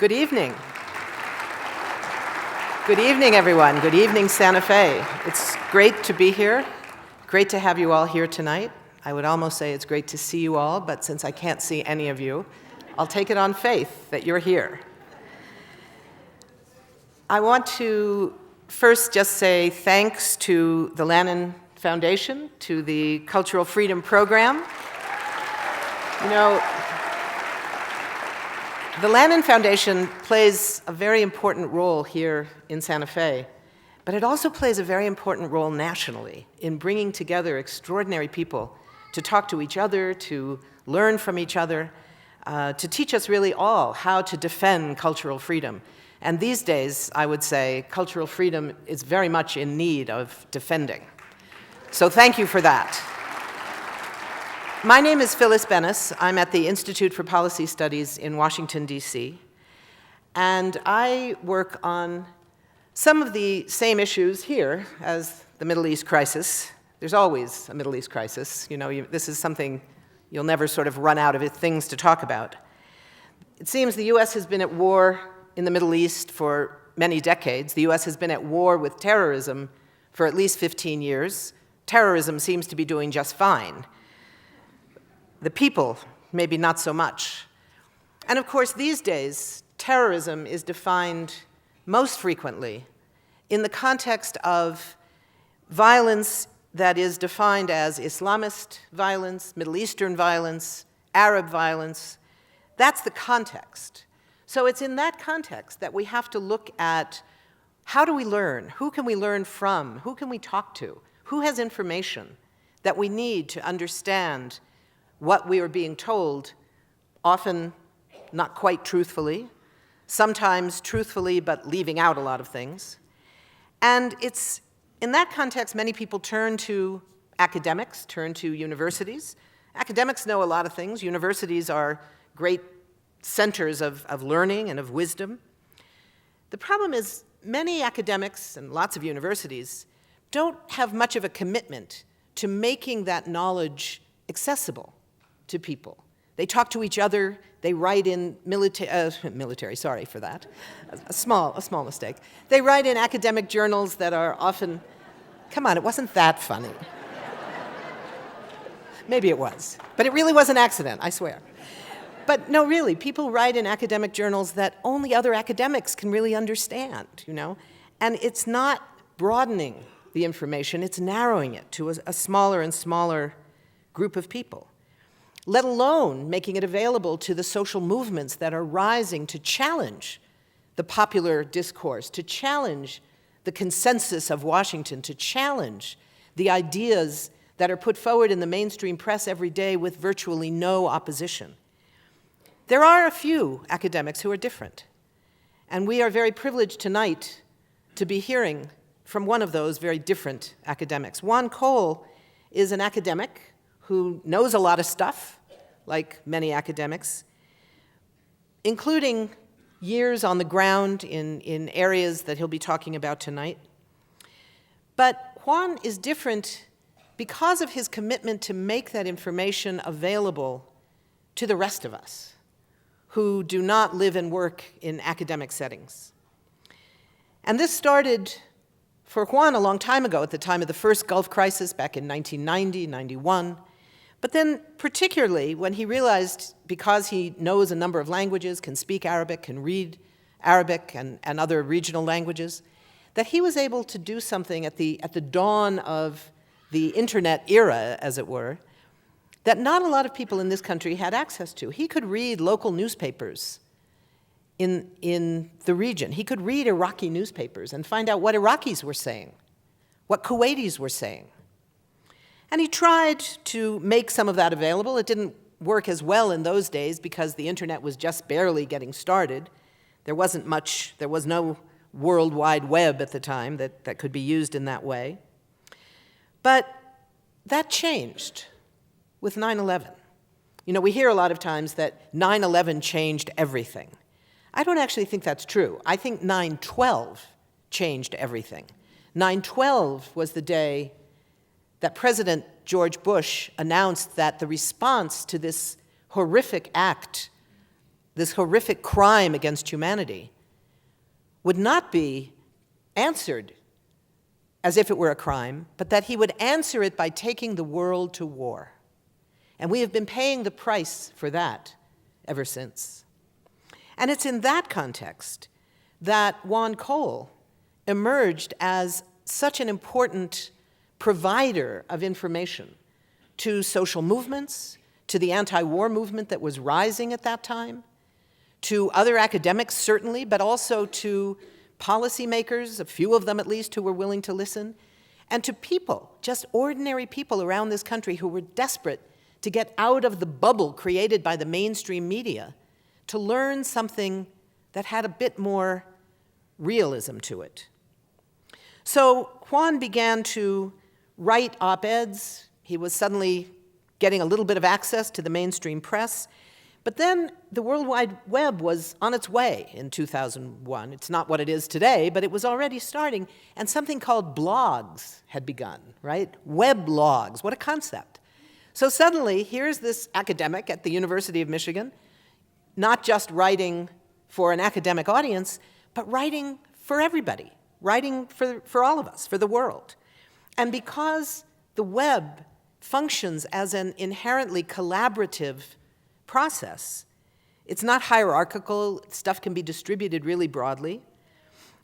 Good evening. Good evening, everyone. Good evening, Santa Fe. It's great to be here. Great to have you all here tonight. I would almost say it's great to see you all, but since I can't see any of you, I'll take it on faith that you're here. I want to first just say thanks to the Lannan Foundation, to the Cultural Freedom Program. You know, the Lannan Foundation plays a very important role here in Santa Fe, but it also plays a very important role nationally in bringing together extraordinary people to talk to each other, to learn from each other, to teach us really all how to defend cultural freedom. And these days, I would say, cultural freedom is very much in need of defending. So thank you for that. My name is Phyllis Bennis. I'm at the Institute for Policy Studies in Washington, D.C., and I work on some of the same issues here as the Middle East crisis. There's always a Middle East crisis. You know, this is something you'll never sort of run out of things to talk about. It seems the U.S. has been at war in the Middle East for many decades. The U.S. has been at war with terrorism for at least 15 years. Terrorism seems to be doing just fine. The people, maybe not so much. And of course, these days, terrorism is defined most frequently in the context of violence that is defined as Islamist violence, Middle Eastern violence, Arab violence. That's the context. So it's in that context that we have to look at how do we learn? Who can we learn from? Who can we talk to? Who has information that we need to understand what we are being told, often not quite truthfully, sometimes truthfully but leaving out a lot of things. And it's in that context many people turn to academics, turn to universities. Academics know a lot of things. Universities are great centers of learning and of wisdom. The problem is many academics and lots of universities don't have much of a commitment to making that knowledge accessible to people. They talk to each other, they write in military, sorry for that, a small mistake. They write in academic journals that are often, come on, it wasn't that funny. Maybe it was, but it really was an accident, I swear. But no, really, people write in academic journals that only other academics can really understand, you know? And it's not broadening the information, it's narrowing it to a smaller and smaller group of people, let alone making it available to the social movements that are rising to challenge the popular discourse, to challenge the consensus of Washington, to challenge the ideas that are put forward in the mainstream press every day with virtually no opposition. There are a few academics who are different, and we are very privileged tonight to be hearing from one of those very different academics. Juan is an academic who knows a lot of stuff, like many academics, including years on the ground in areas that he'll be talking about tonight. But Juan is different because of his commitment to make that information available to the rest of us who do not live and work in academic settings. And this started for Juan a long time ago, at the time of the first Gulf crisis back in 1990, 91. But then particularly when he realized, because he knows a number of languages, can speak Arabic, can read Arabic and other regional languages, that he was able to do something at the dawn of the internet era, as it were, that not a lot of people in this country had access to. He could read local newspapers in the region. He could read Iraqi newspapers and find out what Iraqis were saying, what Kuwaitis were saying. And he tried to make some of that available. It didn't work as well in those days because the internet was just barely getting started. There was no World Wide Web at the time that could be used in that way. But that changed with 9/11. You know, we hear a lot of times that 9/11 changed everything. I don't actually think that's true. I think 9/12 changed everything. 9/12 was the day that President George Bush announced that the response to this horrific act this horrific crime against humanity, would not be answered as if it were a crime, but that he would answer it by taking the world to war. And we have been paying the price for that ever since. And it's in that context that Juan Cole emerged as such an important provider of information to social movements, to the anti-war movement that was rising at that time, to other academics certainly, but also to policymakers, a few of them at least, who were willing to listen, and to people, just ordinary people around this country who were desperate to get out of the bubble created by the mainstream media, to learn something that had a bit more realism to it. So Juan began to write op-eds. He was suddenly getting a little bit of access to the mainstream press. But then the World Wide Web was on its way in 2001. It's not what it is today, but it was already starting, and something called blogs had begun, right? Web blogs, what a concept. So suddenly, here's this academic at the University of Michigan, not just writing for an academic audience, but writing for everybody, writing for all of us, for the world. And because the web functions as an inherently collaborative process, it's not hierarchical, stuff can be distributed really broadly.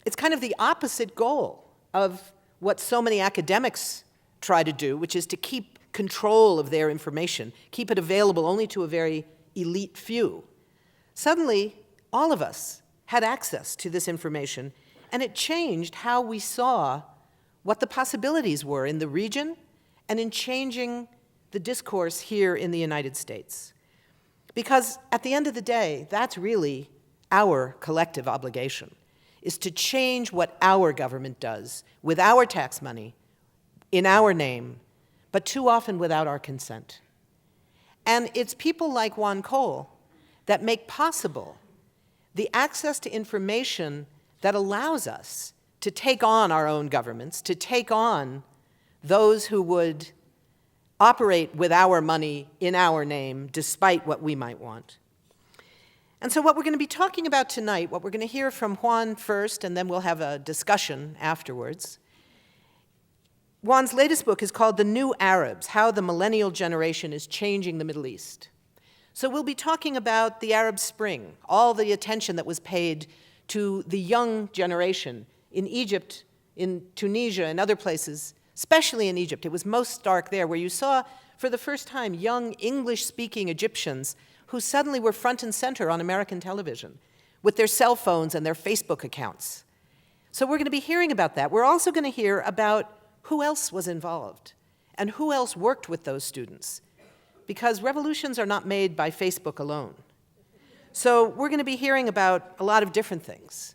It's kind of the opposite goal of what so many academics try to do, which is to keep control of their information, keep it available only to a very elite few. Suddenly, all of us had access to this information, and it changed how we saw what the possibilities were in the region and in changing the discourse here in the United States. Because at the end of the day, that's really our collective obligation, is to change what our government does with our tax money, in our name, but too often without our consent. And it's people like Juan Cole that make possible the access to information that allows us to take on our own governments, to take on those who would operate with our money in our name, despite what we might want. And so what we're going to be talking about tonight, what we're going to hear from Juan first, and then we'll have a discussion afterwards. Juan's latest book is called The New Arabs, How the Millennial Generation is Changing the Middle East. So we'll be talking about the Arab Spring, all the attention that was paid to the young generation in Egypt, in Tunisia, and other places, especially in Egypt. It was most stark there, where you saw, for the first time, young English-speaking Egyptians who suddenly were front and center on American television with their cell phones and their Facebook accounts. So we're going to be hearing about that. We're also going to hear about who else was involved and who else worked with those students, because revolutions are not made by Facebook alone. So we're going to be hearing about a lot of different things,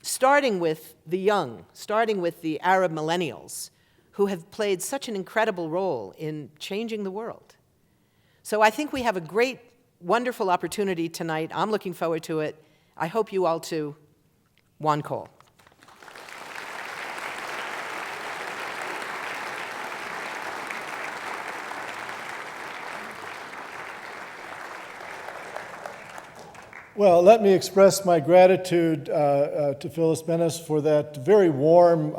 starting with the young, starting with the Arab millennials, who have played such an incredible role in changing the world. So I think we have a great, wonderful opportunity tonight. I'm looking forward to it. I hope you all too. Juan Cole. Well, let me express my gratitude to Phyllis Bennis for that very warm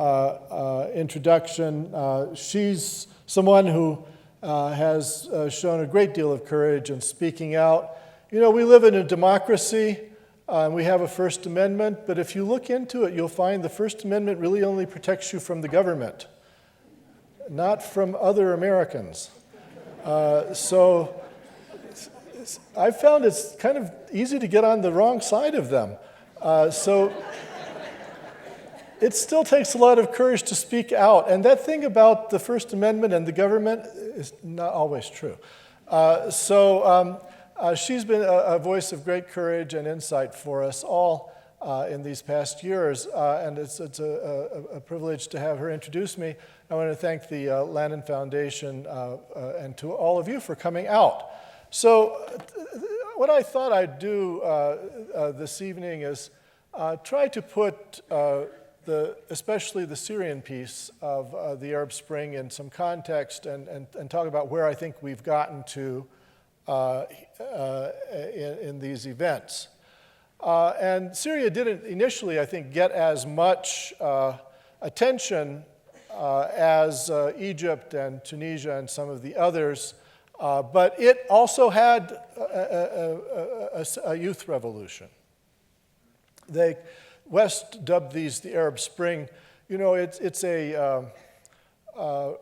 introduction. She's someone who has shown a great deal of courage in speaking out. You know, we live in a democracy, and we have a First Amendment, but if you look into it, you'll find the First Amendment really only protects you from the government, not from other Americans. So I found it's kind of easy to get on the wrong side of them. So it still takes a lot of courage to speak out. And that thing about the First Amendment and the government is not always true. She's been a voice of great courage and insight for us all in these past years. And it's a privilege to have her introduce me. I want to thank the Lannan Foundation and to all of you for coming out. So what I thought I'd do this evening is try to put especially the Syrian piece of the Arab Spring in some context and talk about where I think we've gotten to in these events. And Syria didn't initially, I think, get as much attention as Egypt and Tunisia and some of the others, but it also had a youth revolution. The West dubbed these the Arab Spring. You know, it's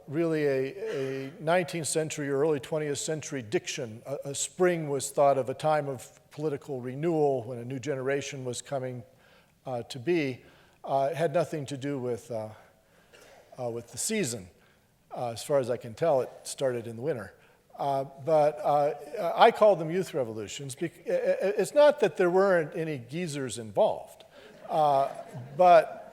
really a 19th century or early 20th century diction. A spring was thought of a time of political renewal when a new generation was coming to be. It had nothing to do with the season. As far as I can tell, it started in the winter. But I call them youth revolutions. It's not that there weren't any geezers involved, but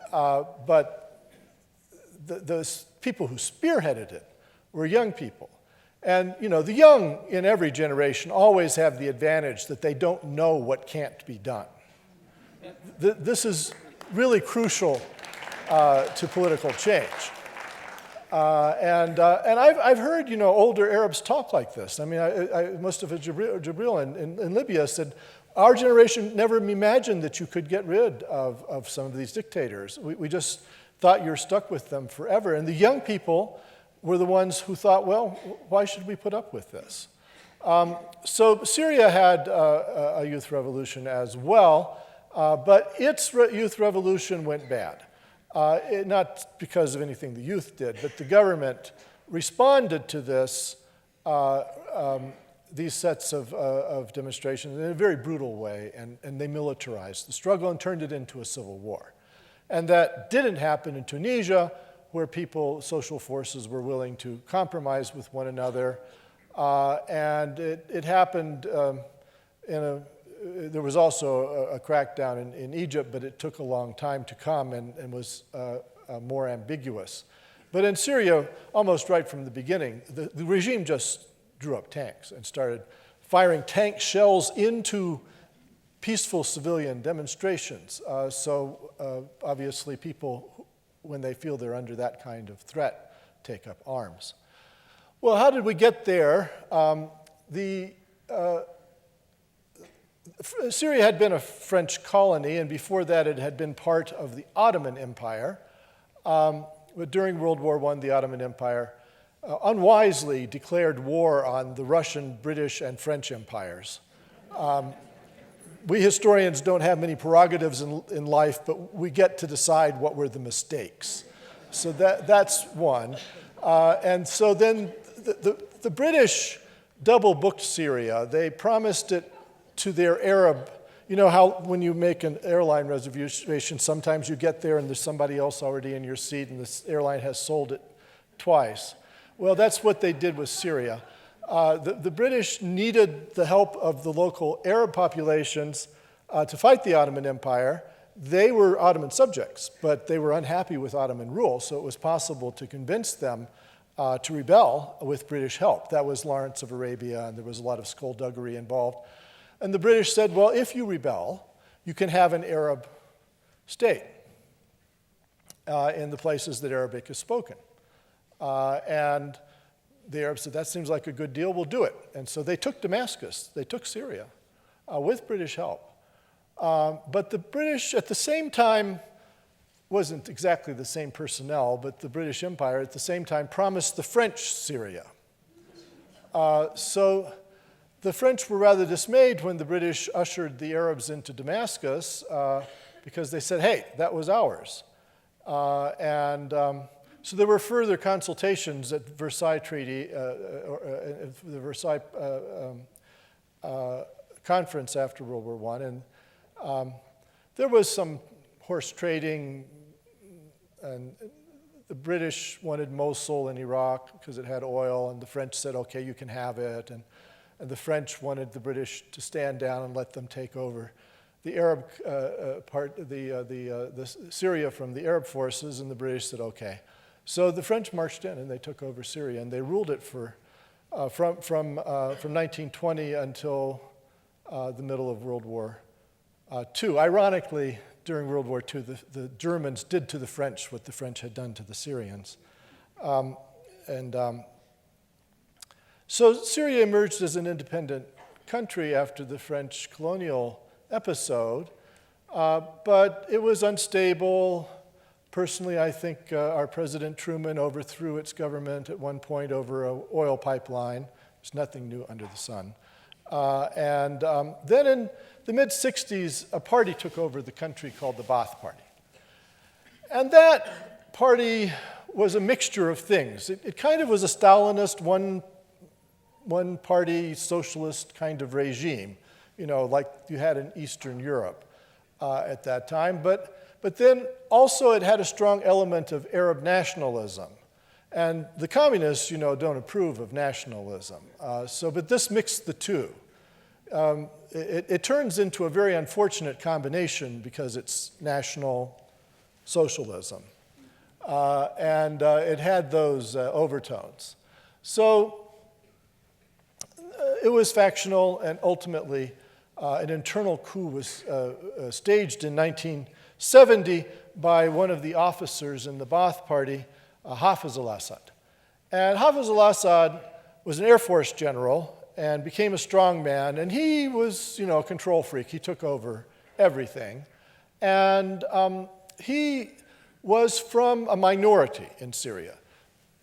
the people who spearheaded it were young people. And, you know, the young in every generation always have the advantage that they don't know what can't be done. This is really crucial to political change. And I've heard, you know, older Arabs talk like this. I mean, most of it, Jibril in Libya said, our generation never imagined that you could get rid of some of these dictators. We just thought you're stuck with them forever. And the young people were the ones who thought, well, why should we put up with this? So Syria had a youth revolution as well, but its youth revolution went bad. Not because of anything the youth did, but the government responded to this, these sets of demonstrations in a very brutal way, and they militarized the struggle and turned it into a civil war. And that didn't happen in Tunisia, where social forces were willing to compromise with one another. And it happened there was also a crackdown in Egypt, but it took a long time to come and was more ambiguous. But in Syria, almost right from the beginning, the regime just drew up tanks and started firing tank shells into peaceful civilian demonstrations. So obviously people, when they feel they're under that kind of threat, take up arms. Well, how did we get there? Syria had been a French colony, and before that it had been part of the Ottoman Empire. But during World War I, the Ottoman Empire unwisely declared war on the Russian, British, and French empires. We historians don't have many prerogatives in life, but we get to decide what were the mistakes. So that's one. And so then the British double-booked Syria. They promised it to their Arab. You know how when you make an airline reservation, sometimes you get there and there's somebody else already in your seat and the airline has sold it twice. Well, that's what they did with Syria. The British needed the help of the local Arab populations to fight the Ottoman Empire. They were Ottoman subjects, but they were unhappy with Ottoman rule, so it was possible to convince them to rebel with British help. That was Lawrence of Arabia, and there was a lot of skullduggery involved. And the British said, well, if you rebel, you can have an Arab state in the places that Arabic is spoken. And the Arabs said, that seems like a good deal, we'll do it. And so they took Damascus, they took Syria with British help. But the British, at the same time, wasn't exactly the same personnel, but the British Empire at the same time promised the French Syria. So the French were rather dismayed when the British ushered the Arabs into Damascus because they said, hey, that was ours. So there were further consultations at Versailles Treaty, the Versailles Conference after World War I, and there was some horse trading, and the British wanted Mosul in Iraq because it had oil, and the French said, okay, you can have it, and the French wanted the British to stand down and let them take over the Arab the Syria from the Arab forces, and the British said, okay. So the French marched in and they took over Syria, and they ruled it from 1920 until the middle of World War II. Ironically, during World War II, the Germans did to the French what the French had done to the Syrians. So Syria emerged as an independent country after the French colonial episode, but it was unstable. Personally, I think our President Truman overthrew its government at one point over an oil pipeline. There's nothing new under the sun. Then in the mid-60s, a party took over the country called the Baath Party. And that party was a mixture of things. It kind of was a Stalinist, one-party socialist kind of regime, like you had in Eastern Europe at that time. But then also it had a strong element of Arab nationalism. And the communists, don't approve of nationalism. But this mixed the two. It turns into a very unfortunate combination because it's national socialism. It had those overtones. So it was factional, and ultimately an internal coup was staged in 1970 by one of the officers in the Baath Party, Hafez al-Assad. And Hafez al-Assad was an Air Force general and became a strong man, and he was, a control freak. He took over everything. And he was from a minority in Syria.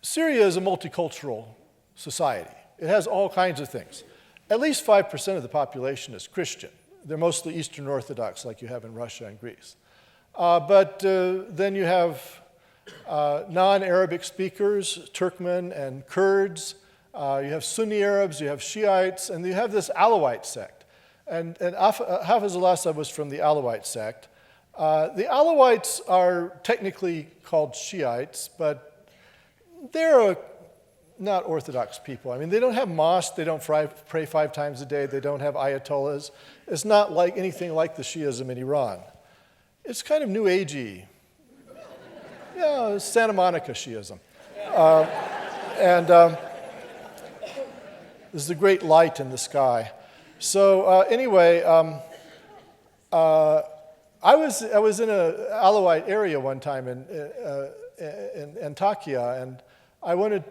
Syria is a multicultural society. It has all kinds of things. At least 5% of the population is Christian. They're mostly Eastern Orthodox, like you have in Russia and Greece. But then you have non-Arabic speakers, Turkmen and Kurds. You have Sunni Arabs, you have Shiites, and you have this Alawite sect. And Hafez al-Assad was from the Alawite sect. The Alawites are technically called Shiites, but they're not Orthodox people. I mean, they don't have mosques, they don't pray 5 times a day, they don't have ayatollahs. It's not like anything like the Shiism in Iran. It's kind of New Agey. Yeah, Santa Monica Shiism. There's a great light in the sky. So anyway, I was in an Alawite area one time in Antakya, and I wanted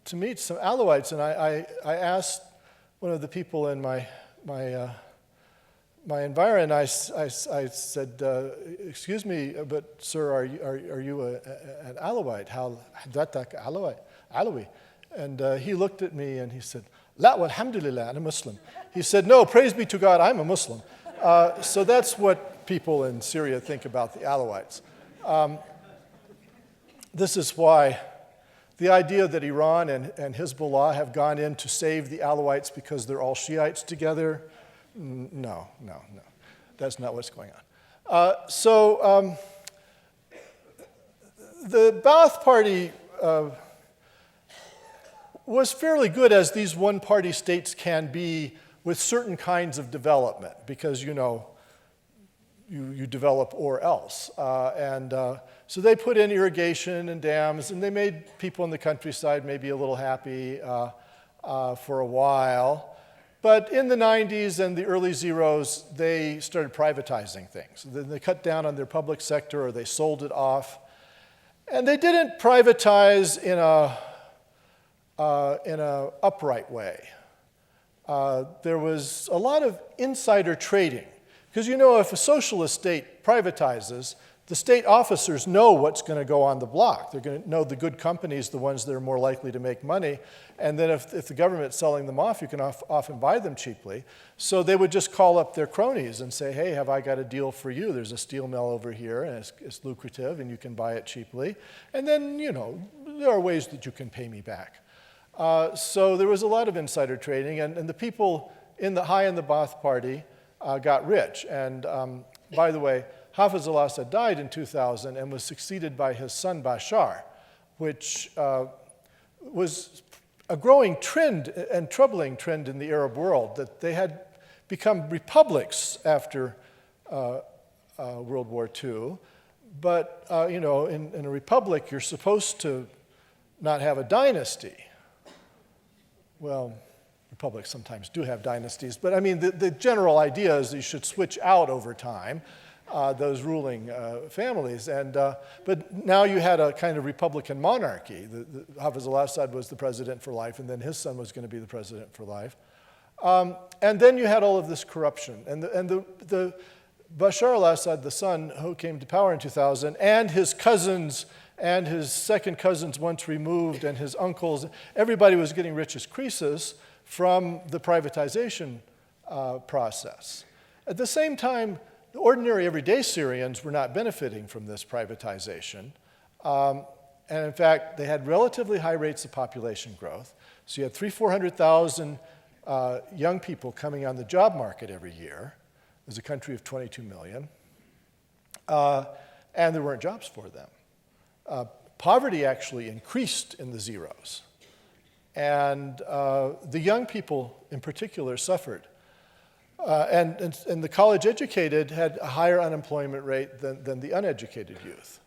to meet some Alawites, and I asked one of the people in my environment. I said, "Excuse me, but sir, are you an Alawite? Alawi?" And he looked at me and he said, "La walhamdulillah, I'm a Muslim." He said, "No, praise be to God, I'm a Muslim." So that's what people in Syria think about the Alawites. This is why the idea that Iran and Hezbollah have gone in to save the Alawites because they're all Shiites together, no. That's not what's going on. The Baath Party was fairly good, as these one-party states can be, with certain kinds of development, because you develop or else. So they put in irrigation and dams, and they made people in the countryside maybe a little happy for a while. But in the 90s and the early zeros, they started privatizing things. Then they cut down on their public sector, or they sold it off. And they didn't privatize in an upright way. There was a lot of insider trading. Because if a socialist state privatizes, the state officers know what's going to go on the block. They're going to know the good companies, the ones that are more likely to make money. And then if the government's selling them off, you can often buy them cheaply. So they would just call up their cronies and say, "Hey, have I got a deal for you? There's a steel mill over here, and it's lucrative, and you can buy it cheaply. And then, there are ways that you can pay me back." So there was a lot of insider trading, and the people high in the Baath Party got rich. And by the way, Hafez al-Assad died in 2000 and was succeeded by his son Bashar, which was a growing trend and troubling trend in the Arab world, that they had become republics after World War II. But, in a republic, you're supposed to not have a dynasty. Well, republics sometimes do have dynasties, but I mean, the general idea is that you should switch out over time. those ruling families. But now you had a kind of republican monarchy. Hafez al-Assad was the president for life, and then his son was going to be the president for life. And then you had all of this corruption. And the Bashar al-Assad, the son who came to power in 2000, and his cousins and his second cousins once removed, and his uncles, everybody was getting rich as Croesus from the privatization process. At the same time, the ordinary everyday Syrians were not benefiting from this privatization. And in fact, they had relatively high rates of population growth. So you had 400,000 young people coming on the job market every year. It was a country of 22 million. And there weren't jobs for them. Poverty actually increased in the zeros. And the young people in particular suffered. And the college-educated had a higher unemployment rate than the uneducated youth.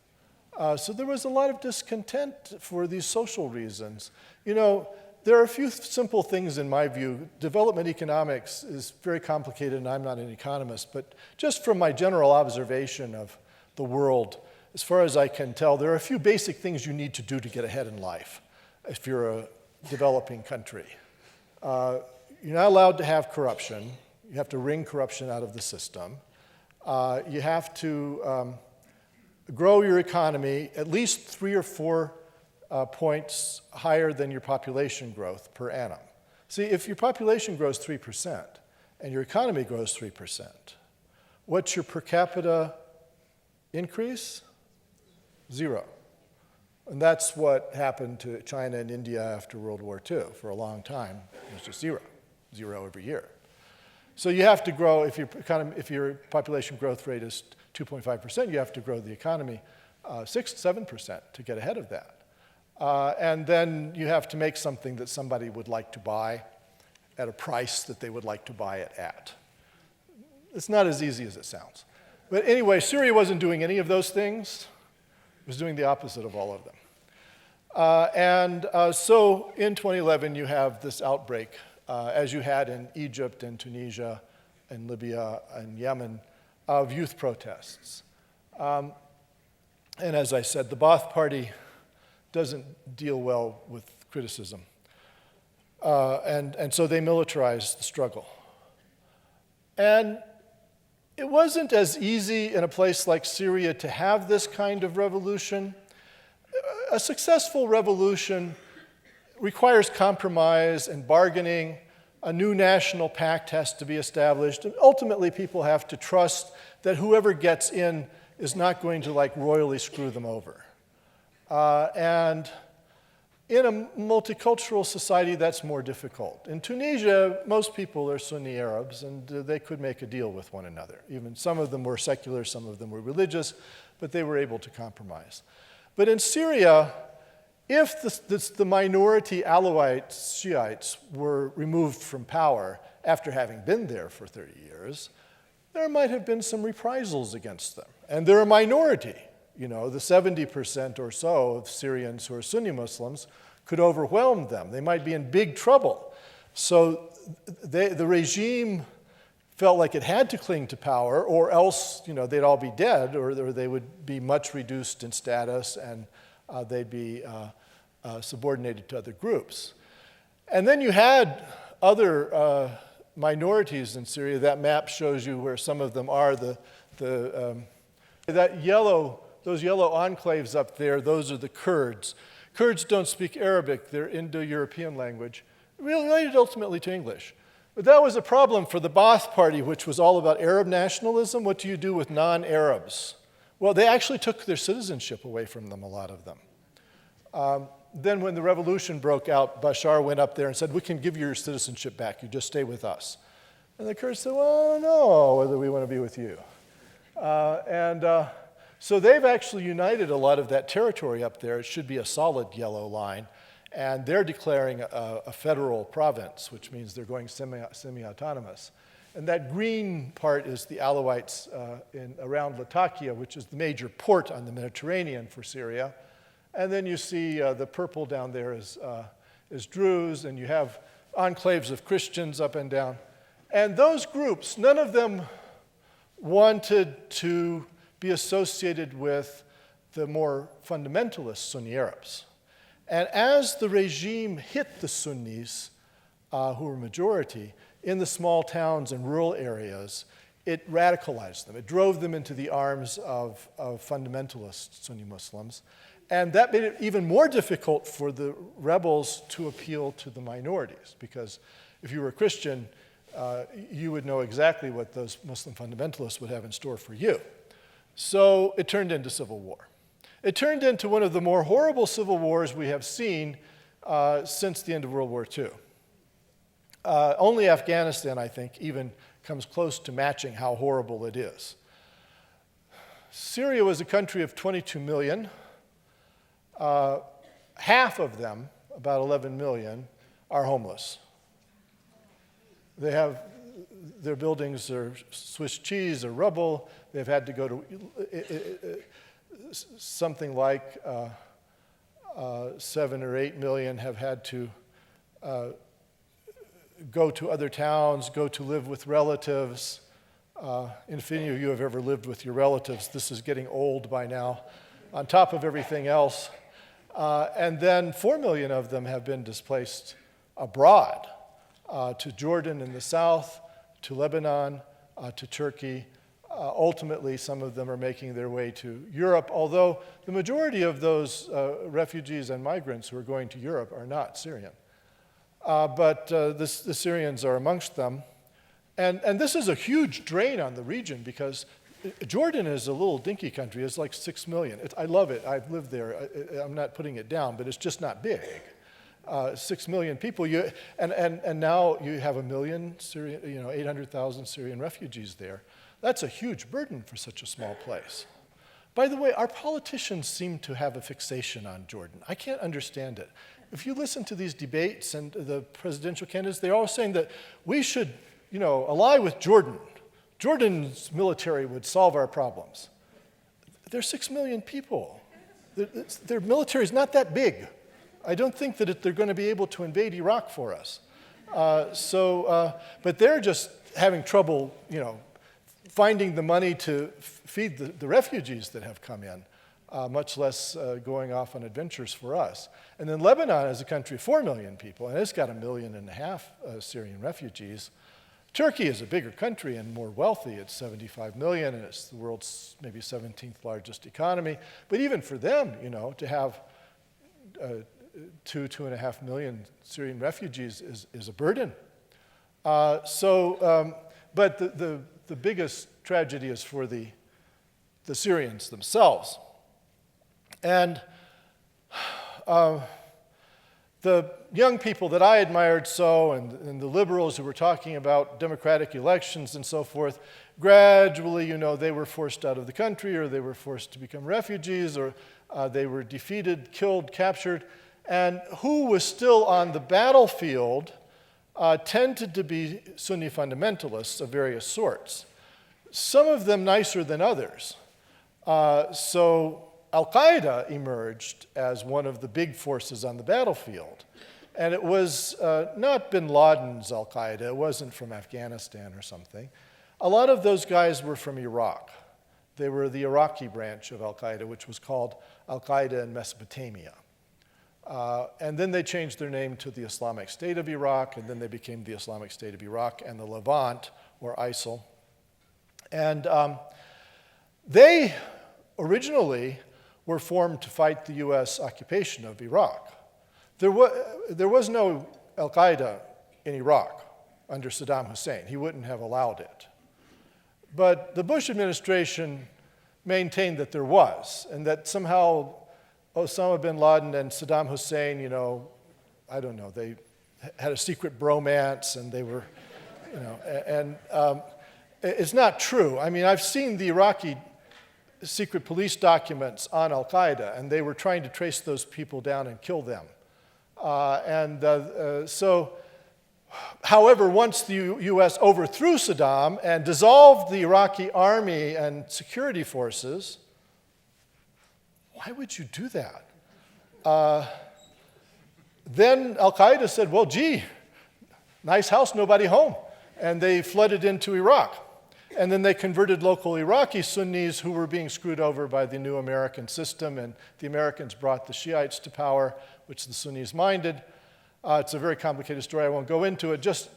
So there was a lot of discontent for these social reasons. You know, there are a few simple things in my view. Development economics is very complicated, and I'm not an economist, but just from my general observation of the world, as far as I can tell, there are a few basic things you need to do to get ahead in life if you're a developing country. You're not allowed to have corruption. You have to wring corruption out of the system. You have to grow your economy at least 3 or 4 points higher than your population growth per annum. See, if your population grows 3% and your economy grows 3%, what's your per capita increase? 0. And that's what happened to China and India after World War II. For a long time, it was just 0 every year. So you have to grow, if your population growth rate is 2.5%, you have to grow the economy 6-7% to get ahead of that. And then you have to make something that somebody would like to buy at a price that they would like to buy it at. It's not as easy as it sounds. But anyway, Syria wasn't doing any of those things. It was doing the opposite of all of them. So in 2011, you have this outbreak, as you had in Egypt and Tunisia and Libya and Yemen, of youth protests. And as I said, the Ba'ath Party doesn't deal well with criticism. And so they militarized the struggle. And it wasn't as easy in a place like Syria to have this kind of revolution. A successful revolution requires compromise and bargaining. A new national pact has to be established. And ultimately, people have to trust that whoever gets in is not going to royally screw them over. And in a multicultural society, that's more difficult. In Tunisia, most people are Sunni Arabs, and they could make a deal with one another. Even some of them were secular, some of them were religious, but they were able to compromise. But in Syria, if the minority Alawites, Shiites, were removed from power after having been there for 30 years, there might have been some reprisals against them. And they're a minority. You know, the 70% or so of Syrians who are Sunni Muslims could overwhelm them. They might be in big trouble. So the regime felt like it had to cling to power, or else, they'd all be dead, or they would be much reduced in status, and they'd be subordinated to other groups. And then you had other minorities in Syria. That map shows you where some of them are. Those yellow enclaves up there, those are the Kurds. Kurds don't speak Arabic. They're Indo-European language, related ultimately to English. But that was a problem for the Ba'ath Party, which was all about Arab nationalism. What do you do with non-Arabs? Well, they actually took their citizenship away from them, a lot of them. Then when the revolution broke out, Bashar went up there and said, we can give you your citizenship back. You just stay with us. And the Kurds said, well, no, whether we want to be with you. So they've actually united a lot of that territory up there. It should be a solid yellow line. And they're declaring a federal province, which means they're going semi-autonomous. And that green part is the Alawites around Latakia, which is the major port on the Mediterranean for Syria. And then you see the purple down there is Druze, and you have enclaves of Christians up and down. And those groups, none of them wanted to be associated with the more fundamentalist Sunni Arabs. And as the regime hit the Sunnis, who were majority, in the small towns and rural areas, it radicalized them. It drove them into the arms of fundamentalist Sunni Muslims. And that made it even more difficult for the rebels to appeal to the minorities, because if you were a Christian, you would know exactly what those Muslim fundamentalists would have in store for you. So it turned into civil war. It turned into one of the more horrible civil wars we have seen since the end of World War II. Only Afghanistan, I think, even comes close to matching how horrible it is. Syria was a country of 22 million. Half of them, about 11 million, are homeless. They have, their buildings are Swiss cheese or rubble. They've had to go to something like 7 or 8 million have had to go to other towns, go to live with relatives. If any of you have ever lived with your relatives, this is getting old by now, on top of everything else. And then 4 million of them have been displaced abroad, to Jordan in the south, to Lebanon, to Turkey. Ultimately, some of them are making their way to Europe, although the majority of those refugees and migrants who are going to Europe are not Syrian. But the Syrians are amongst them. And this is a huge drain on the region, because Jordan is a little dinky country. It's like 6 million. I love it. I've lived there. I'm not putting it down, but it's just not big. 6 million people. And now you have 1 million Syrian, 800,000 Syrian refugees there. That's a huge burden for such a small place. By the way, our politicians seem to have a fixation on Jordan. I can't understand it. If you listen to these debates and the presidential candidates, they're all saying that we should, ally with Jordan. Jordan's military would solve our problems. They're 6 million people. Their military is not that big. I don't think that they're going to be able to invade Iraq for us. But they're just having trouble, finding the money to feed the refugees that have come in, much less going off on adventures for us. And then Lebanon is a country of 4 million people, and it's got 1.5 million Syrian refugees. Turkey is a bigger country and more wealthy. It's 75 million, and it's the world's maybe 17th largest economy. But even for them, to have 2.5 million Syrian refugees is a burden. But the biggest tragedy is for the Syrians themselves. And the young people that I admired so, and the liberals who were talking about democratic elections and so forth, gradually, they were forced out of the country, or they were forced to become refugees, or they were defeated, killed, captured. And who was still on the battlefield tended to be Sunni fundamentalists of various sorts. Some of them nicer than others. So Al-Qaeda emerged as one of the big forces on the battlefield. And it was not bin Laden's Al-Qaeda. It wasn't from Afghanistan or something. A lot of those guys were from Iraq. They were the Iraqi branch of Al-Qaeda, which was called Al-Qaeda in Mesopotamia. And then they changed their name to the Islamic State of Iraq, and then they became the Islamic State of Iraq and the Levant, or ISIL. And they originally were formed to fight the U.S. occupation of Iraq. There was no Al-Qaeda in Iraq under Saddam Hussein. He wouldn't have allowed it. But the Bush administration maintained that there was, and that somehow Osama bin Laden and Saddam Hussein, I don't know, they had a secret bromance, and they were, it's not true. I mean, I've seen the Iraqi secret police documents on Al-Qaeda, and they were trying to trace those people down and kill them. However, once the U.S. overthrew Saddam and dissolved the Iraqi army and security forces, why would you do that? Then Al-Qaeda said, well, gee, nice house, nobody home. And they flooded into Iraq. And then they converted local Iraqi Sunnis who were being screwed over by the new American system, and the Americans brought the Shiites to power, which the Sunnis minded. It's a very complicated story. I won't go into it. Just,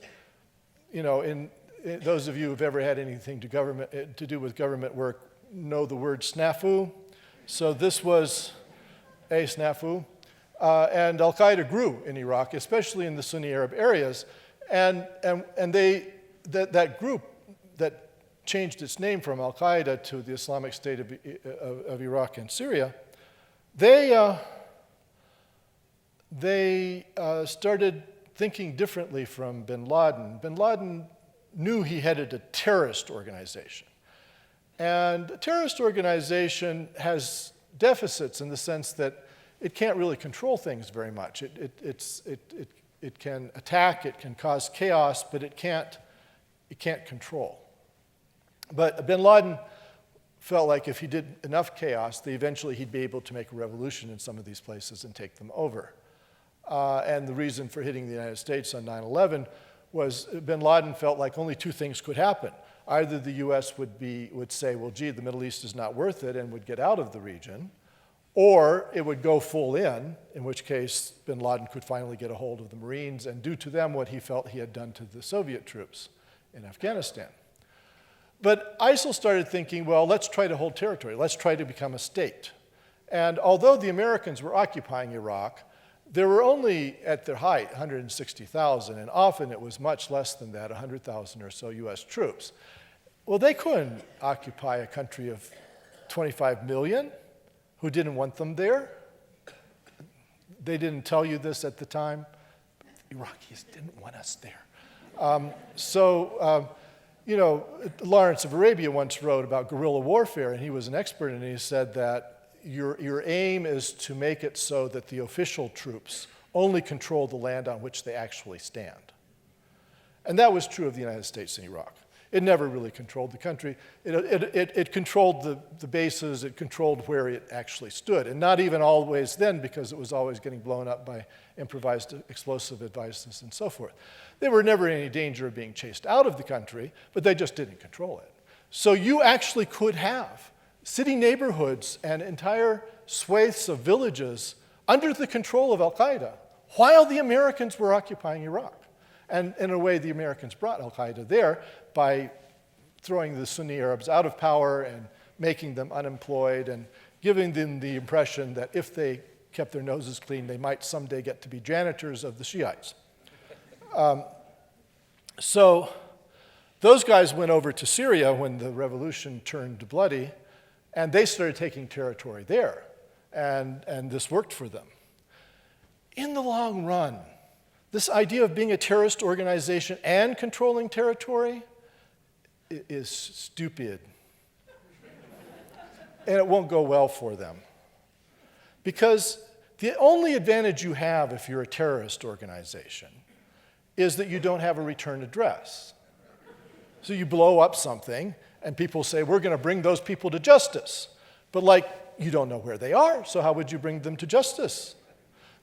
in those of you who've ever had anything to do with government work know the word snafu. So this was a snafu. And Al-Qaeda grew in Iraq, especially in the Sunni Arab areas. And that group that changed its name from Al-Qaeda to the Islamic State of Iraq and Syria, they started thinking differently from bin Laden. Bin Laden knew he headed a terrorist organization. And a terrorist organization has deficits in the sense that it can't really control things very much. It can attack, it can cause chaos, but it can't control. But bin Laden felt like if he did enough chaos, that eventually he'd be able to make a revolution in some of these places and take them over. And the reason for hitting the United States on 9/11 was bin Laden felt like only two things could happen. Either the US would say, well, gee, the Middle East is not worth it, and would get out of the region, or it would go full in which case bin Laden could finally get a hold of the Marines and do to them what he felt he had done to the Soviet troops in Afghanistan. But ISIL started thinking, well, let's try to hold territory. Let's try to become a state. And although the Americans were occupying Iraq, there were only, at their height, 160,000, and often it was much less than that, 100,000 or so US troops. Well, they couldn't occupy a country of 25 million who didn't want them there. They didn't tell you this at the time. Iraqis didn't want us there. Lawrence of Arabia once wrote about guerrilla warfare, and he was an expert, and he said that your aim is to make it so that the official troops only control the land on which they actually stand. And that was true of the United States and Iraq. It never really controlled the country. It controlled the bases, it controlled where it actually stood, and not even always then, because it was always getting blown up by improvised explosive devices and so forth. They were never in any danger of being chased out of the country, but they just didn't control it. So you actually could have city neighborhoods and entire swathes of villages under the control of Al-Qaeda while the Americans were occupying Iraq. And in a way, the Americans brought Al-Qaeda there by throwing the Sunni Arabs out of power and making them unemployed and giving them the impression that if they kept their noses clean, they might someday get to be janitors of the Shiites. So those guys went over to Syria when the revolution turned bloody, and they started taking territory there, and this worked for them. In the long run, this idea of being a terrorist organization and controlling territory is stupid. And it won't go well for them. Because the only advantage you have if you're a terrorist organization is that you don't have a return address. So you blow up something, and people say, we're going to bring those people to justice. But you don't know where they are, so how would you bring them to justice?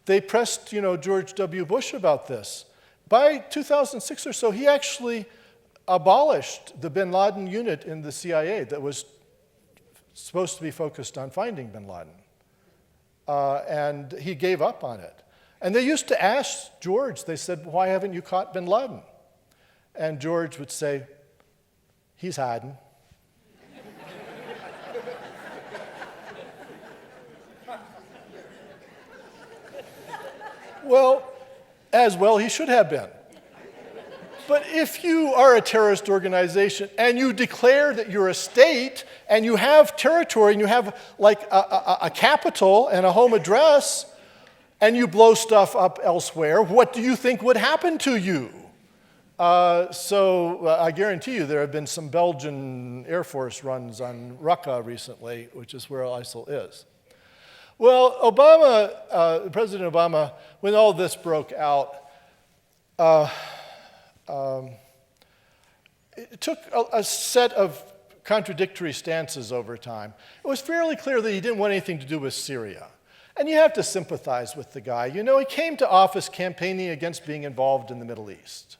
They pressed, George W. Bush about this. By 2006 or so, he actually abolished the bin Laden unit in the CIA that was supposed to be focused on finding bin Laden. And he gave up on it. And they used to ask George, they said, why haven't you caught bin Laden? And George would say, he's hiding. Well, he should have been. But if you are a terrorist organization and you declare that you're a state and you have territory and you have a capital and a home address and you blow stuff up elsewhere, what do you think would happen to you? I guarantee you there have been some Belgian Air Force runs on Raqqa recently, which is where ISIL is. Well, President Obama, when all this broke out, it took a set of contradictory stances over time. It was fairly clear that he didn't want anything to do with Syria. And you have to sympathize with the guy. He came to office campaigning against being involved in the Middle East.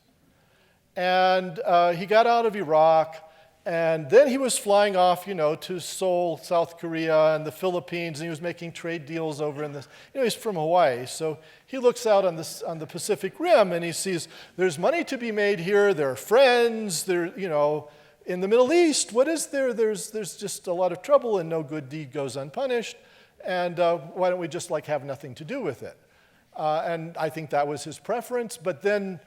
And he got out of Iraq, And then he was flying off, to Seoul, South Korea, and the Philippines, and he was making trade deals over in this. He's from Hawaii, so he looks out on the Pacific Rim, and he sees there's money to be made here. There are friends. In the Middle East, what is there? There's just a lot of trouble, and no good deed goes unpunished. And why don't we just have nothing to do with it? And I think that was his preference. But then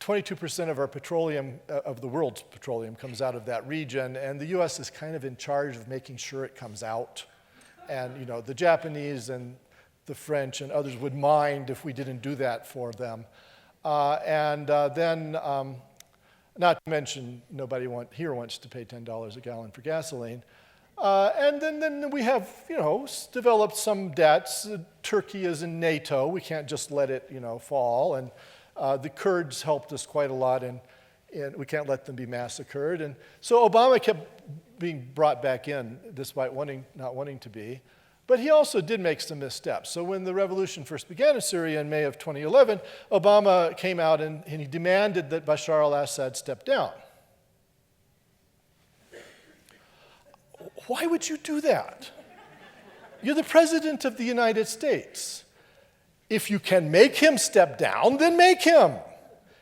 22% of our petroleum, of the world's petroleum, comes out of that region, and the U.S. is kind of in charge of making sure it comes out. And the Japanese and the French and others would mind if we didn't do that for them. Then, not to mention, nobody here wants to pay $10 a gallon for gasoline. And then we have, developed some debts. Turkey is in NATO. We can't just let it, fall. And the Kurds helped us quite a lot, and we can't let them be massacred. And so Obama kept being brought back in, despite not wanting to be. But he also did make some missteps. So when the revolution first began in Syria in May of 2011, Obama came out and he demanded that Bashar al-Assad step down. Why would you do that? You're the president of the United States. If you can make him step down, then make him.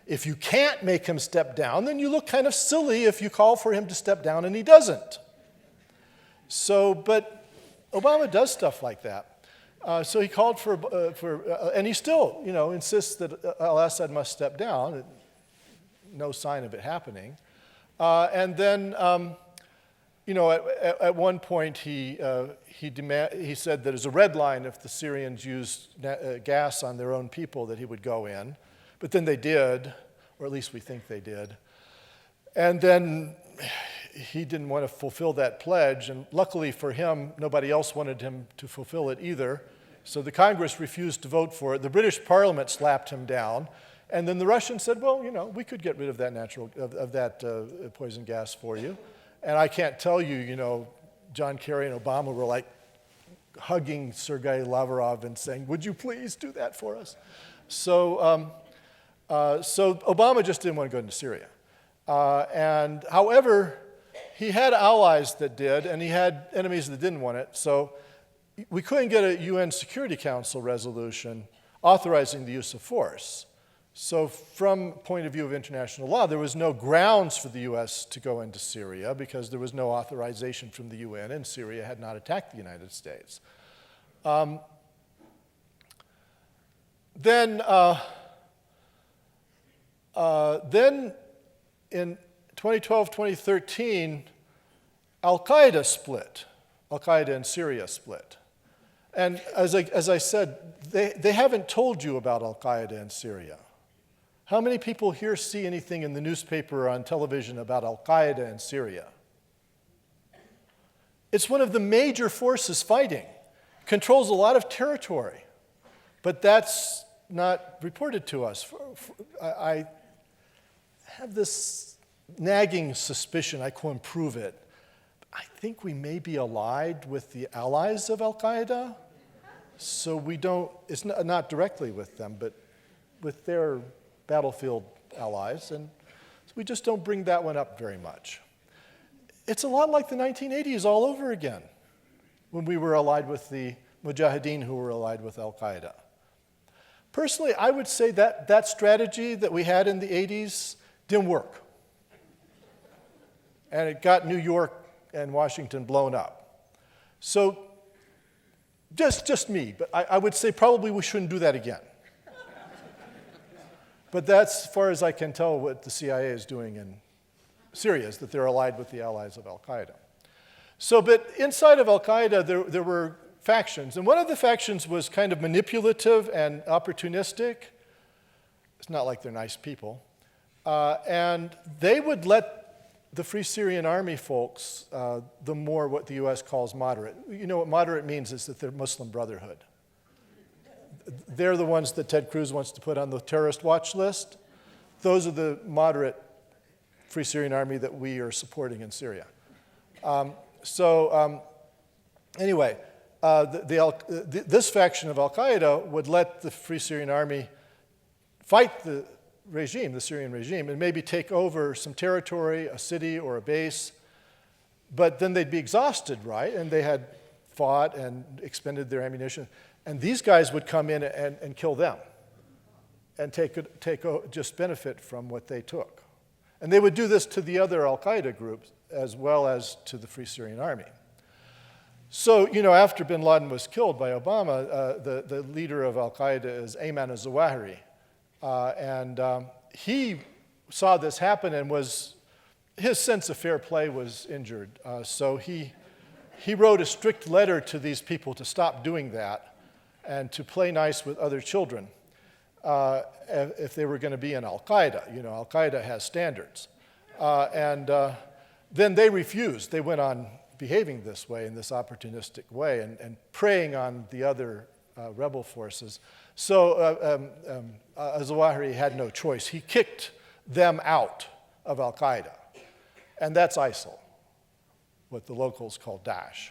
If you can't make him step down, then you look kind of silly if you call for him to step down and he doesn't. But Obama does stuff like that. So he called and he still, insists that al-Assad must step down. No sign of it happening. And then, at one point he said that as a red line, if the Syrians used gas on their own people, that he would go in. But then they did, or at least we think they did. And then he didn't want to fulfill that pledge, and luckily for him, nobody else wanted him to fulfill it either. So the Congress refused to vote for it. The British Parliament slapped him down, and then the Russians said, well, we could get rid of that poison gas for you. And I can't tell you, John Kerry and Obama were hugging Sergei Lavrov and saying, would you please do that for us? So Obama just didn't want to go into Syria. However, he had allies that did, and he had enemies that didn't want it. So we couldn't get a UN Security Council resolution authorizing the use of force. So from point of view of international law, there was no grounds for the U.S. to go into Syria because there was no authorization from the UN, and Syria had not attacked the United States. Then in 2012, 2013, Al-Qaeda split. Al-Qaeda in Syria split. And as I said, they haven't told you about Al-Qaeda in Syria. How many people here see anything in the newspaper or on television about Al-Qaeda in Syria? It's one of the major forces fighting, controls a lot of territory, but that's not reported to us. I have this nagging suspicion, I can't prove it. I think we may be allied with the allies of Al-Qaeda, so we don't, it's not directly with them, but with their battlefield allies, and so we just don't bring that one up very much. It's a lot like the 1980s all over again, when we were allied with the Mujahideen who were allied with Al-Qaeda. Personally, I would say that strategy that we had in the 80s didn't work. And it got New York and Washington blown up. So, just me, but I would say probably we shouldn't do that again. But that's, as far as I can tell, what the CIA is doing in Syria, is that they're allied with the allies of Al-Qaeda. So, but inside of Al-Qaeda, there were factions. And one of the factions was kind of manipulative and opportunistic. It's not like they're nice people. And they would let the Free Syrian Army folks, what the U.S. calls moderate. You know what moderate means is that they're Muslim Brotherhood. They're the ones that Ted Cruz wants to put on the terrorist watch list. Those are the moderate Free Syrian Army that we are supporting in Syria. Anyway, this faction of Al-Qaeda would let the Free Syrian Army fight the regime, the Syrian regime, and maybe take over some territory, a city or a base, but then they'd be exhausted, right? And they had fought and expended their ammunition. And these guys would come in and kill them and just benefit from what they took. And they would do this to the other Al-Qaeda groups as well as to the Free Syrian Army. So, after bin Laden was killed by Obama, the leader of Al-Qaeda is Ayman al-Zawahiri. And he saw this happen and his sense of fair play was injured. So he wrote a strict letter to these people to stop doing that and to play nice with other children if they were going to be in Al-Qaeda. Al-Qaeda has standards. Then they refused. They went on behaving this way, in this opportunistic way, and preying on the other rebel forces. So al-Zawahiri had no choice. He kicked them out of Al-Qaeda. And that's ISIL, what the locals call Daesh.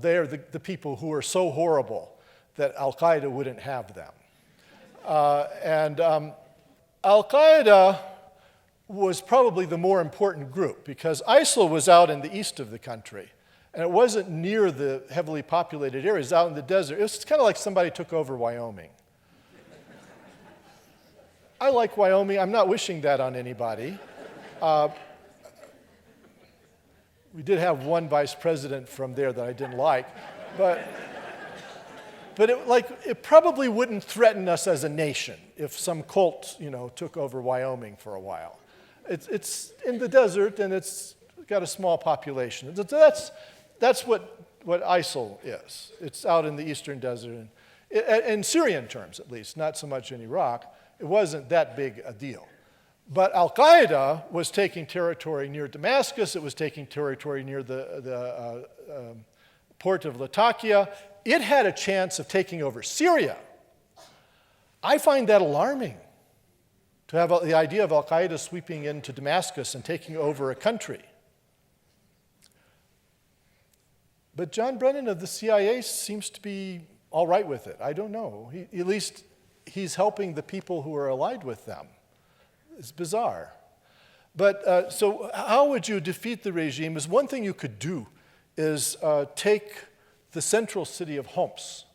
They're the people who are so horrible that Al-Qaeda wouldn't have them. Al-Qaeda was probably the more important group because ISIL was out in the east of the country, and it wasn't near the heavily populated areas, out in the desert. It was kind of like somebody took over Wyoming. I like Wyoming. I'm not wishing that on anybody. We did have one vice president from there that I didn't like, but it probably wouldn't threaten us as a nation if some cult, took over Wyoming for a while. It's in the desert and it's got a small population. That's what ISIL is. It's out in the eastern desert, in Syrian terms at least, not so much in Iraq. It wasn't that big a deal. But Al-Qaeda was taking territory near Damascus. It was taking territory near the port of Latakia. It had a chance of taking over Syria. I find that alarming, to have the idea of Al-Qaeda sweeping into Damascus and taking over a country. But John Brennan of the CIA seems to be all right with it. I don't know. At least he's helping the people who are allied with them. It's bizarre. But so how would you defeat the regime? Is one thing you could do is take the central city of Homs,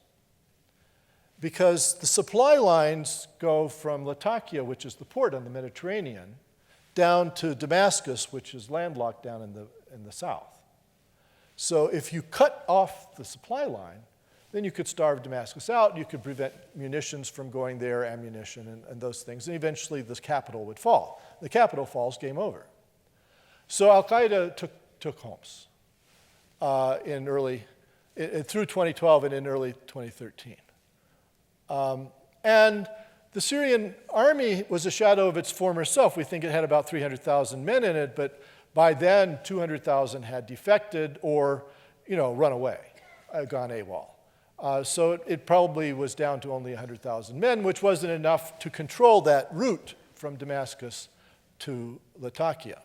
because the supply lines go from Latakia, which is the port on the Mediterranean, down to Damascus, which is landlocked down in the south. So if you cut off the supply line, then you could starve Damascus out. You could prevent munitions from going there, ammunition, and those things. And eventually, this capital would fall. The capital falls, game over. So Al-Qaeda took Homs through 2012 and in early 2013. And the Syrian army was a shadow of its former self. We think it had about 300,000 men in it, but by then, 200,000 had defected or, run away, gone AWOL. So it probably was down to only 100,000 men, which wasn't enough to control that route from Damascus to Latakia.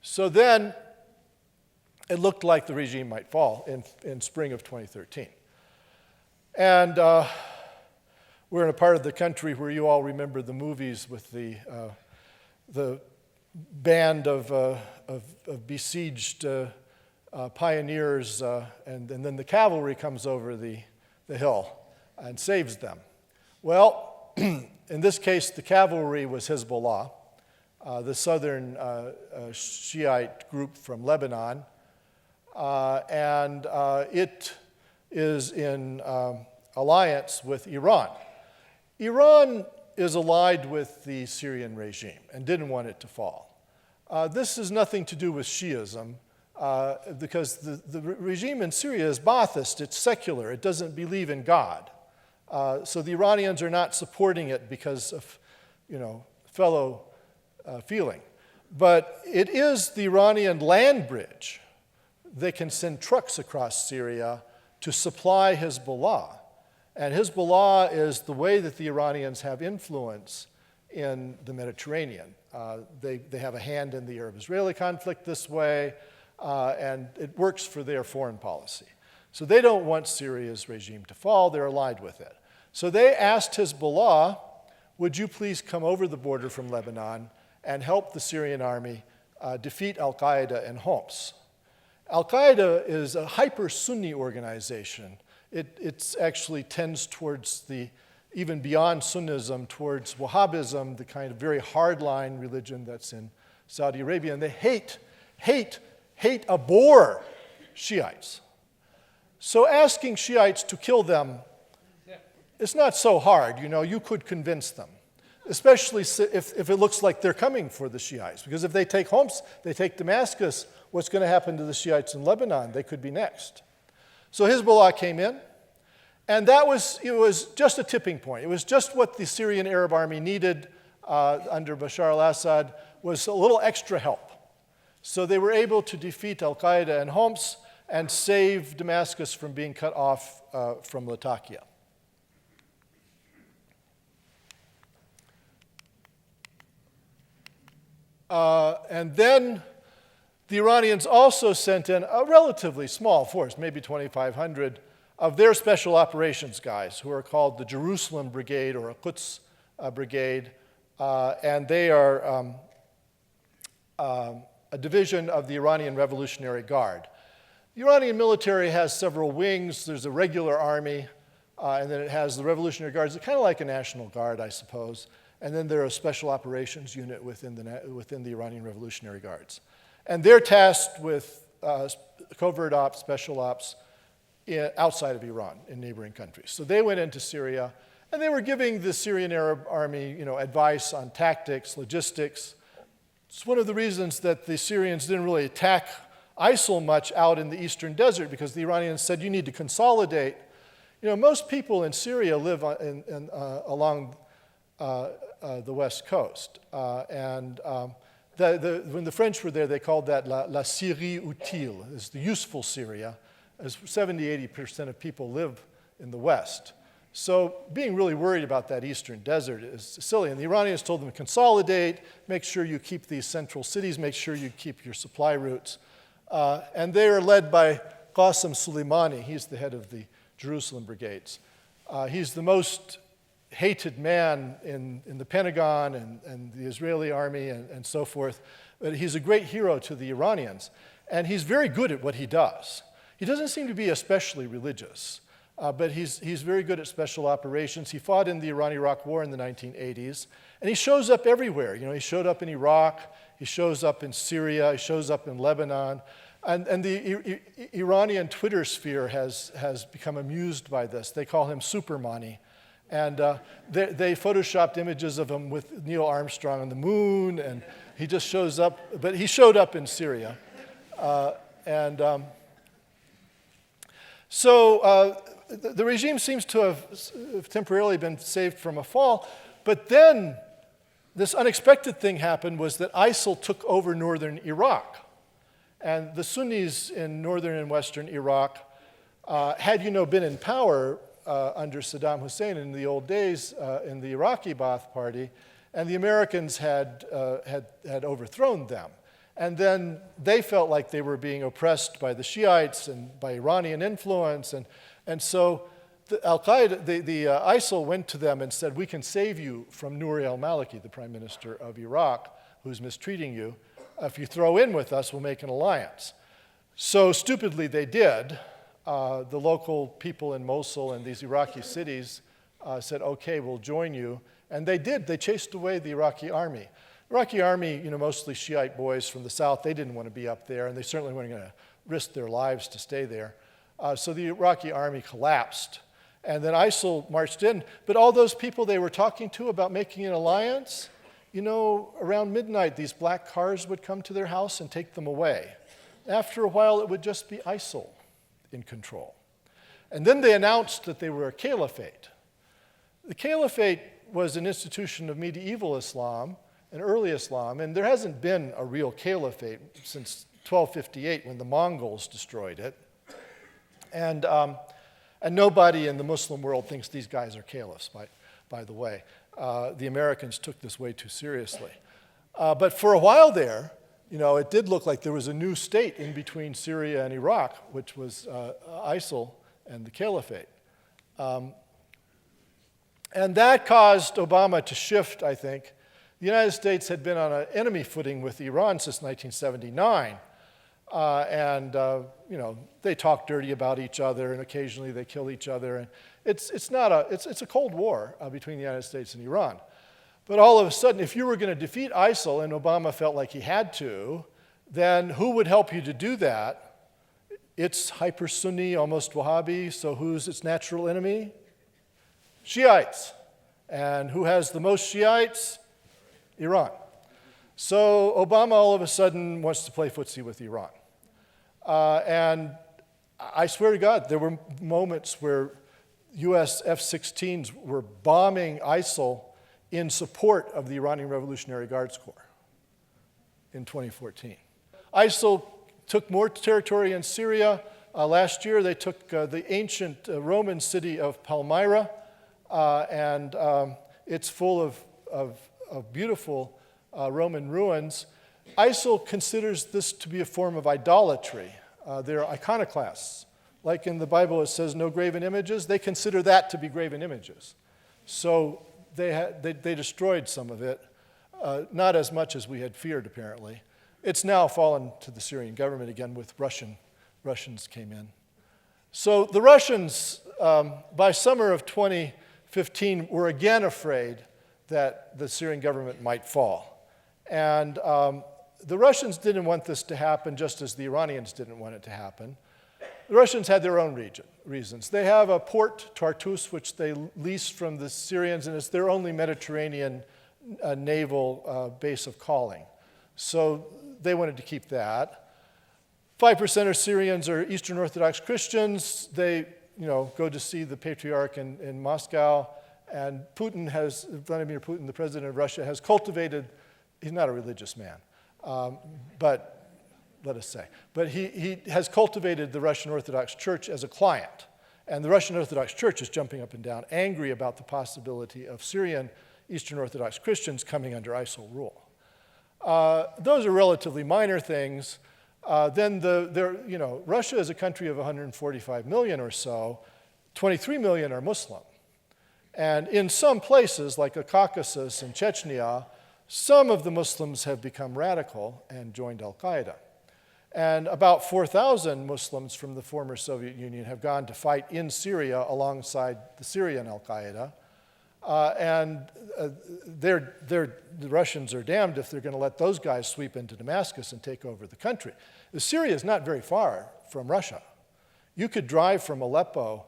So then it looked like the regime might fall in spring of 2013. And we're in a part of the country where you all remember the movies with the band of besieged pioneers, and then the cavalry comes over the hill and saves them. Well, in this case, the cavalry was Hezbollah, the southern Shiite group from Lebanon, and it is in alliance with Iran. Iran is allied with the Syrian regime and didn't want it to fall. This has nothing to do with Shiism, because the regime in Syria is Baathist, it's secular, it doesn't believe in God. So the Iranians are not supporting it because of, fellow feeling. But it is the Iranian land bridge. They can send trucks across Syria to supply Hezbollah. And Hezbollah is the way that the Iranians have influence in the Mediterranean. They have a hand in the Arab-Israeli conflict this way, and it works for their foreign policy. So they don't want Syria's regime to fall. They're allied with it. So they asked Hezbollah, would you please come over the border from Lebanon and help the Syrian army defeat Al-Qaeda in Homs. Al-Qaeda is a hyper-Sunni organization. It actually tends towards even beyond Sunnism, towards Wahhabism, the kind of very hardline religion that's in Saudi Arabia. And they hate, abhor Shiites. So asking Shiites to kill them, it's not so hard. You could convince them, especially if it looks like they're coming for the Shiites. Because if they take Homs, they take Damascus, what's going to happen to the Shiites in Lebanon? They could be next. So Hezbollah came in, and it was just a tipping point. It was just what the Syrian Arab army needed under Bashar al-Assad, was a little extra help. So they were able to defeat Al-Qaeda and Homs and save Damascus from being cut off from Latakia. And then the Iranians also sent in a relatively small force, maybe 2,500, of their special operations guys, who are called the Jerusalem Brigade or a Quds Brigade, and they are a division of the Iranian Revolutionary Guard. The Iranian military has several wings. There's a regular army, and then it has the Revolutionary Guards. It's kind of like a National Guard, I suppose. And then there are a special operations unit within the Iranian Revolutionary Guards. And they're tasked with covert ops, special ops, outside of Iran, in neighboring countries. So they went into Syria, and they were giving the Syrian Arab army, advice on tactics, logistics. It's one of the reasons that the Syrians didn't really attack ISIL much out in the eastern desert, because the Iranians said, you need to consolidate. Most people in Syria live along the west coast. When the French were there, they called that la Syrie utile, it's the useful Syria, as 70–80% of people live in the west. So being really worried about that eastern desert is silly. And the Iranians told them to consolidate, make sure you keep these central cities, make sure you keep your supply routes. And they are led by Qasem Soleimani. He's the head of the Jerusalem brigades. He's the most hated man in the Pentagon and the Israeli army and so forth. But he's a great hero to the Iranians. And he's very good at what he does. He doesn't seem to be especially religious, but he's very good at special operations. He fought in the Iran-Iraq War in the 1980s. And he shows up everywhere. He showed up in Iraq. He shows up in Syria. He shows up in Lebanon. And the Iranian Twitter sphere has become amused by this. They call him Supermani. And they photoshopped images of him with Neil Armstrong on the moon, and he just shows up. But he showed up in Syria. So the regime seems to have temporarily been saved from a fall. But then this unexpected thing happened, was that ISIL took over northern Iraq. And the Sunnis in northern and western Iraq had, been in power under Saddam Hussein in the old days in the Iraqi Ba'ath Party, and the Americans had overthrown them. And then they felt like they were being oppressed by the Shiites and by Iranian influence, and so the Al-Qaeda, the ISIL went to them and said, we can save you from Nouri al-Maliki, the prime minister of Iraq, who's mistreating you. If you throw in with us, we'll make an alliance. So stupidly they did. The local people in Mosul and these Iraqi cities said, okay, we'll join you. And they did. They chased away the Iraqi army. Iraqi army, mostly Shiite boys from the south, they didn't want to be up there, and they certainly weren't going to risk their lives to stay there. So the Iraqi army collapsed. And then ISIL marched in. But all those people they were talking to about making an alliance, around midnight, these black cars would come to their house and take them away. After a while, it would just be ISIL in control. And then they announced that they were a caliphate. The caliphate was an institution of medieval Islam, an early Islam, and there hasn't been a real caliphate since 1258 when the Mongols destroyed it. And nobody in the Muslim world thinks these guys are caliphs, by the way. The Americans took this way too seriously. But for a while there, it did look like there was a new state in between Syria and Iraq, which was ISIL and the caliphate. And that caused Obama to shift, I think. The United States had been on an enemy footing with Iran since 1979. They talk dirty about each other, and occasionally they kill each other. And it's a Cold War between the United States and Iran. But all of a sudden, if you were going to defeat ISIL, and Obama felt like he had to, then who would help you to do that? It's hyper-Sunni, almost Wahhabi, so who's its natural enemy? Shiites. And who has the most Shiites? Iran. So Obama all of a sudden wants to play footsie with Iran. And I swear to God, there were moments where US F-16s were bombing ISIL in support of the Iranian Revolutionary Guards Corps in 2014. ISIL took more territory in Syria. Last year, they took the ancient Roman city of Palmyra, and it's full of beautiful Roman ruins. ISIL considers this to be a form of idolatry. They're iconoclasts. Like in the Bible, it says no graven images. They consider that to be graven images. So they destroyed some of it, not as much as we had feared, apparently. It's now fallen to the Syrian government again with Russians came in. So the Russians, by summer of 2015, were again afraid that the Syrian government might fall. And the Russians didn't want this to happen just as the Iranians didn't want it to happen. The Russians had their own reasons. They have a port, Tartus, which they leased from the Syrians, and it's their only Mediterranean naval base of calling. So they wanted to keep that. 5% of Syrians are Eastern Orthodox Christians. They go to see the patriarch in Moscow. And Vladimir Putin, the president of Russia, has cultivated, he's not a religious man, but let us say, but he has cultivated the Russian Orthodox Church as a client. And the Russian Orthodox Church is jumping up and down, angry about the possibility of Syrian Eastern Orthodox Christians coming under ISIL rule. Those are relatively minor things. Russia is a country of 145 million or so. 23 million are Muslim. And in some places, like the Caucasus and Chechnya, some of the Muslims have become radical and joined Al-Qaeda. And about 4,000 Muslims from the former Soviet Union have gone to fight in Syria alongside the Syrian Al-Qaeda. The Russians are damned if they're going to let those guys sweep into Damascus and take over the country. Syria is not very far from Russia. You could drive from Aleppo,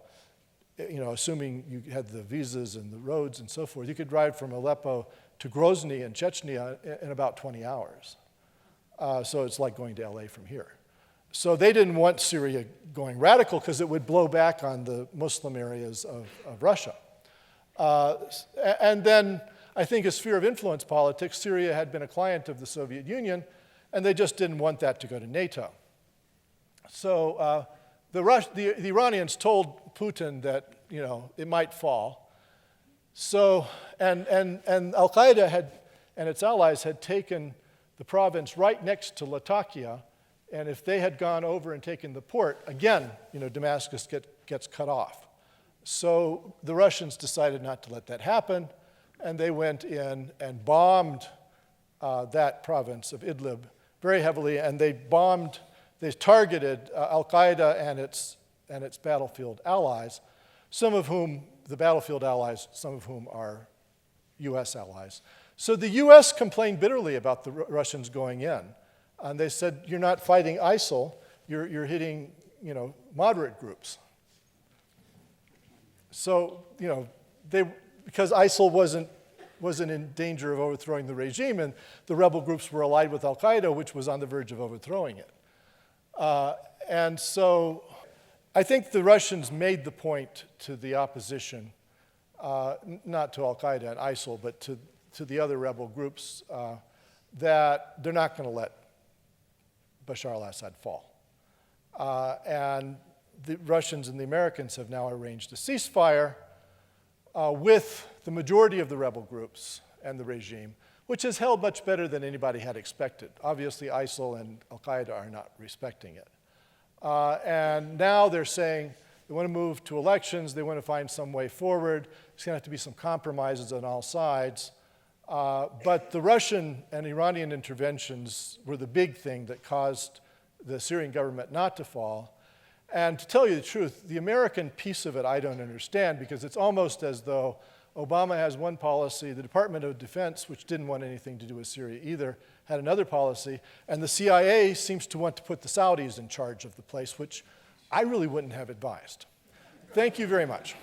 assuming you had the visas and the roads and so forth, you could drive from Aleppo to Grozny in Chechnya in about 20 hours. So it's like going to LA from here. So they didn't want Syria going radical because it would blow back on the Muslim areas of Russia. And then I think as sphere of influence politics, Syria had been a client of the Soviet Union, and they just didn't want that to go to NATO. So the Iranians told Putin that it might fall. So and Al-Qaeda and its allies had taken the province right next to Latakia, and if they had gone over and taken the port, again, Damascus gets cut off. So the Russians decided not to let that happen, and they went in and bombed that province of Idlib very heavily, and they targeted Al-Qaeda and its battlefield allies, some of whom are US allies. So the US complained bitterly about the Russians going in, and they said, you're not fighting ISIL, you're hitting moderate groups. So, because ISIL wasn't in danger of overthrowing the regime, and the rebel groups were allied with Al-Qaeda, which was on the verge of overthrowing it. And so I think the Russians made the point to the opposition, not to Al-Qaeda and ISIL, but to the other rebel groups, that they're not going to let Bashar al-Assad fall. And the Russians and the Americans have now arranged a ceasefire with the majority of the rebel groups and the regime, which has held much better than anybody had expected. Obviously, ISIL and Al-Qaeda are not respecting it. And now they're saying They want to move to elections. They want to find some way forward. There's going to have to be some compromises on all sides. But the Russian and Iranian interventions were the big thing that caused the Syrian government not to fall. And to tell you the truth, the American piece of it I don't understand, because it's almost as though Obama has one policy, the Department of Defense, which didn't want anything to do with Syria either, had another policy, and the CIA seems to want to put the Saudis in charge of the place, which I really wouldn't have advised. Thank you very much.